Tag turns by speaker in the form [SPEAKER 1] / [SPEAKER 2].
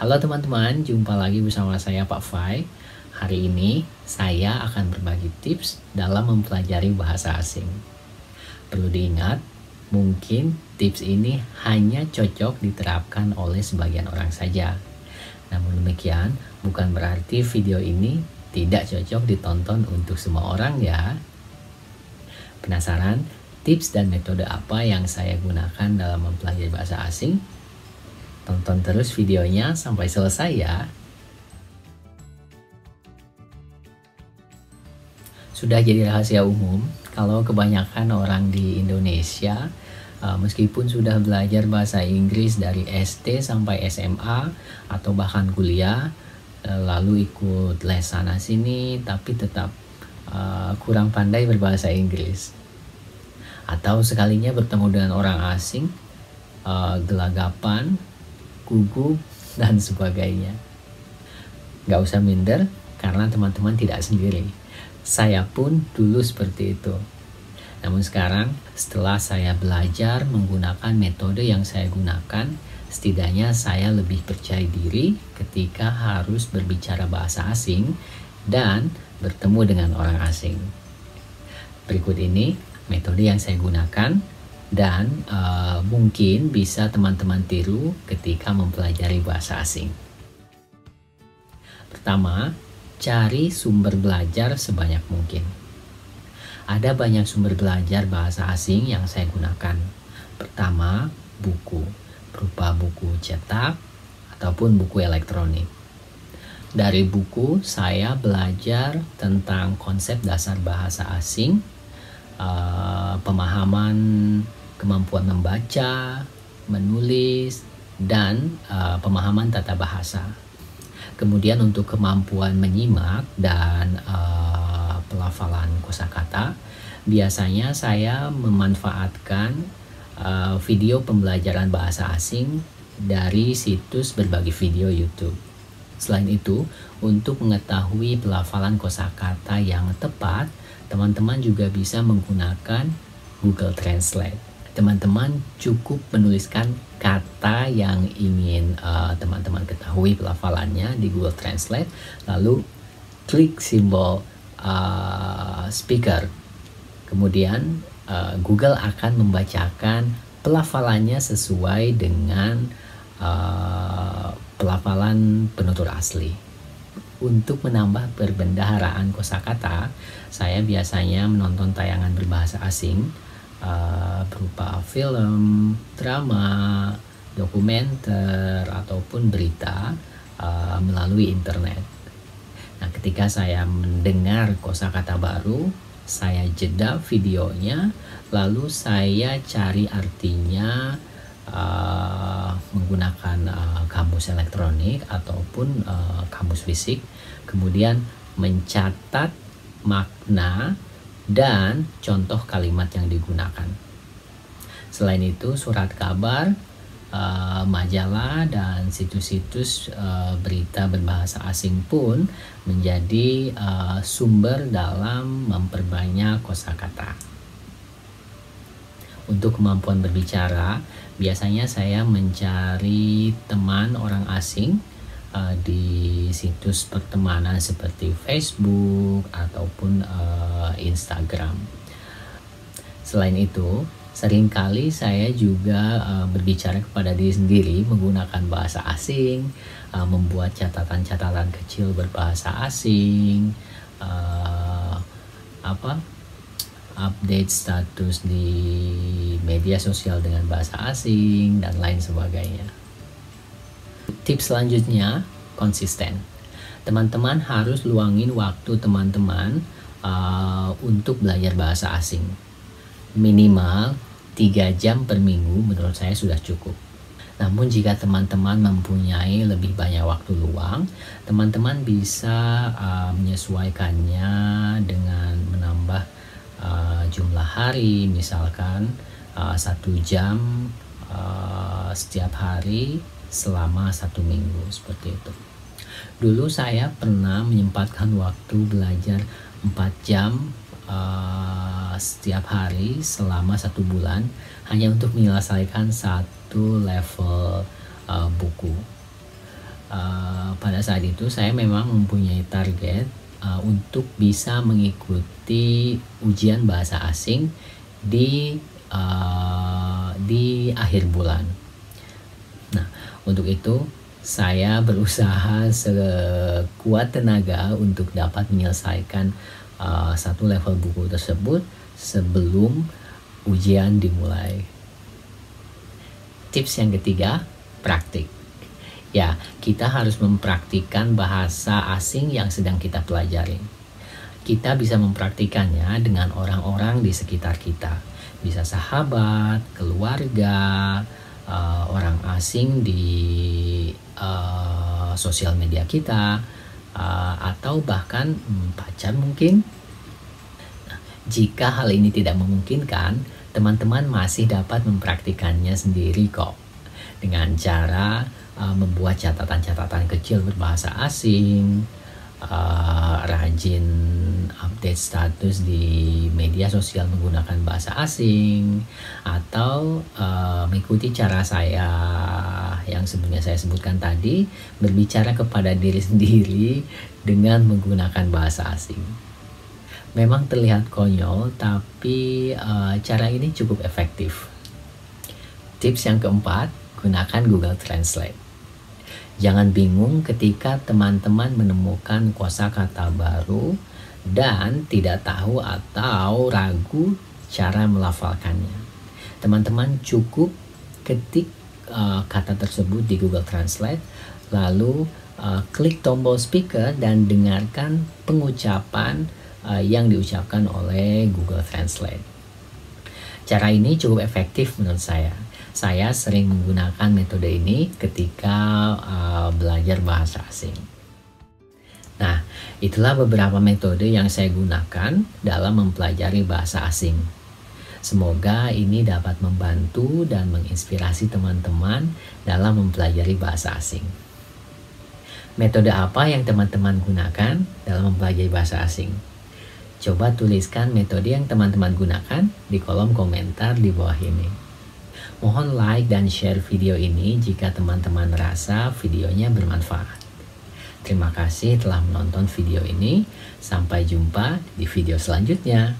[SPEAKER 1] Halo teman-teman, jumpa lagi bersama saya Pak Fai. Hari ini saya akan berbagi tips dalam mempelajari bahasa asing. Perlu diingat, mungkin tips ini hanya cocok diterapkan oleh sebagian orang saja. Namun demikian, bukan berarti video ini tidak cocok ditonton untuk semua orang ya. Penasaran tips dan metode apa yang saya gunakan dalam mempelajari bahasa asing? Tonton terus videonya sampai selesai ya. Sudah jadi rahasia umum kalau kebanyakan orang di Indonesia meskipun sudah belajar bahasa Inggris dari SD sampai SMA atau bahkan kuliah, lalu ikut les sana sini tapi tetap kurang pandai berbahasa Inggris. Atau sekalinya bertemu dengan orang asing, gelagapan, gugup, dan sebagainya. Gak usah minder, karena teman-teman tidak sendiri. Saya pun dulu seperti itu. Namun sekarang, setelah saya belajar menggunakan metode yang saya gunakan, setidaknya saya lebih percaya diri ketika harus berbicara bahasa asing dan bertemu dengan orang asing. Berikut ini metode yang saya gunakan dan mungkin bisa teman-teman tiru ketika mempelajari bahasa asing. Pertama, cari sumber belajar sebanyak mungkin. Ada banyak sumber belajar bahasa asing yang saya gunakan. Pertama, buku, berupa buku cetak ataupun buku elektronik. Dari buku, saya belajar tentang konsep dasar bahasa asing, pemahaman kemampuan membaca, menulis, dan pemahaman tata bahasa. Kemudian untuk kemampuan menyimak dan pelafalan kosakata, biasanya saya memanfaatkan video pembelajaran bahasa asing dari situs berbagi video YouTube. Selain itu, untuk mengetahui pelafalan kosakata yang tepat, teman-teman juga bisa menggunakan Google Translate. Teman-teman cukup menuliskan kata yang ingin teman-teman ketahui pelafalannya di Google Translate, lalu klik simbol speaker. Kemudian Google akan membacakan pelafalannya sesuai dengan pelafalan penutur asli. Untuk menambah perbendaharaan kosakata, saya biasanya menonton tayangan berbahasa asing berupa film, drama, dokumenter, ataupun berita melalui internet. Nah, ketika saya mendengar kosakata baru, saya jeda videonya, lalu saya cari artinya menggunakan kamus elektronik ataupun kamus fisik, kemudian mencatat makna dan contoh kalimat yang digunakan. Selain itu, surat kabar, majalah, dan situs-situs berita berbahasa asing pun menjadi sumber dalam memperbanyak kosakata. Untuk kemampuan berbicara, biasanya saya mencari teman orang asing di situs pertemanan seperti Facebook ataupun Instagram. Selain itu, seringkali saya juga berbicara kepada diri sendiri menggunakan bahasa asing, membuat catatan-catatan kecil berbahasa asing, update status di media sosial dengan bahasa asing, dan lain sebagainya. Tips selanjutnya, konsisten. Teman-teman harus luangin waktu teman-teman untuk belajar bahasa asing. Minimal 3 jam per minggu menurut saya sudah cukup. Namun jika teman-teman mempunyai lebih banyak waktu luang, teman-teman bisa menyesuaikannya dengan menambah jumlah hari, misalkan 1 jam setiap hari selama 1 minggu, seperti itu. Dulu saya pernah menyempatkan waktu belajar 4 jam setiap hari selama 1 bulan hanya untuk menyelesaikan 1 level buku. pada saat itu saya memang mempunyai target untuk bisa mengikuti ujian bahasa asing di akhir bulan. Nah, untuk itu saya berusaha sekuat tenaga untuk dapat menyelesaikan satu level buku tersebut sebelum ujian dimulai. Tips yang ketiga, praktik. Ya, kita harus mempraktikkan bahasa asing yang sedang kita pelajari. Kita bisa mempraktikannya dengan orang-orang di sekitar kita. Bisa sahabat, keluarga, orang asing di sosial media kita, atau bahkan pacar mungkin. Nah, jika hal ini tidak memungkinkan, teman-teman masih dapat mempraktikannya sendiri kok. Dengan cara membuat catatan-catatan kecil berbahasa asing, rajin update status di media sosial menggunakan bahasa asing, atau mengikuti cara saya yang sebelumnya saya sebutkan tadi, berbicara kepada diri sendiri dengan menggunakan bahasa asing. Memang terlihat konyol, tapi cara ini cukup efektif. Tips yang keempat, gunakan Google Translate. Jangan bingung ketika teman-teman menemukan kosakata baru dan tidak tahu atau ragu cara melafalkannya. Teman-teman cukup ketik kata tersebut di Google Translate, lalu klik tombol speaker dan dengarkan pengucapan yang diucapkan oleh Google Translate. Cara ini cukup efektif menurut saya. Saya sering menggunakan metode ini ketika belajar bahasa asing. Nah, itulah beberapa metode yang saya gunakan dalam mempelajari bahasa asing. Semoga ini dapat membantu dan menginspirasi teman-teman dalam mempelajari bahasa asing. Metode apa yang teman-teman gunakan dalam mempelajari bahasa asing? Coba tuliskan metode yang teman-teman gunakan di kolom komentar di bawah ini. Mohon like dan share video ini jika teman-teman rasa videonya bermanfaat. Terima kasih telah menonton video ini. Sampai jumpa di video selanjutnya.